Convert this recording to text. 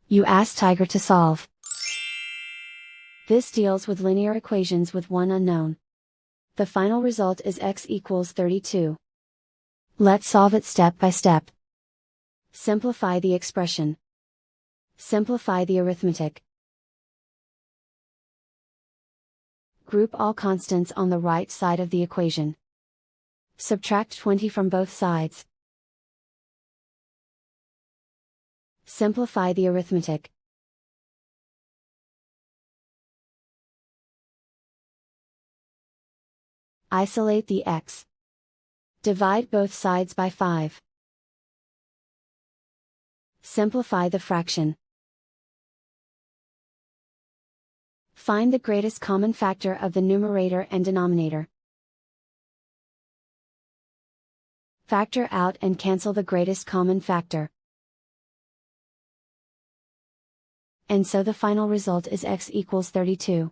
You ask Tiger to solve. This deals with linear equations with one unknown. The final result is x equals 32. Let's solve it step by step. Simplify the expression. Simplify the arithmetic. Group all constants on the right side of the equation. Subtract 20 from both sides. Simplify the arithmetic. Isolate the x. Divide both sides by 5. Simplify the fraction. Find the greatest common factor of the numerator and denominator. Factor out and cancel the greatest common factor. And so the final result is x equals 32.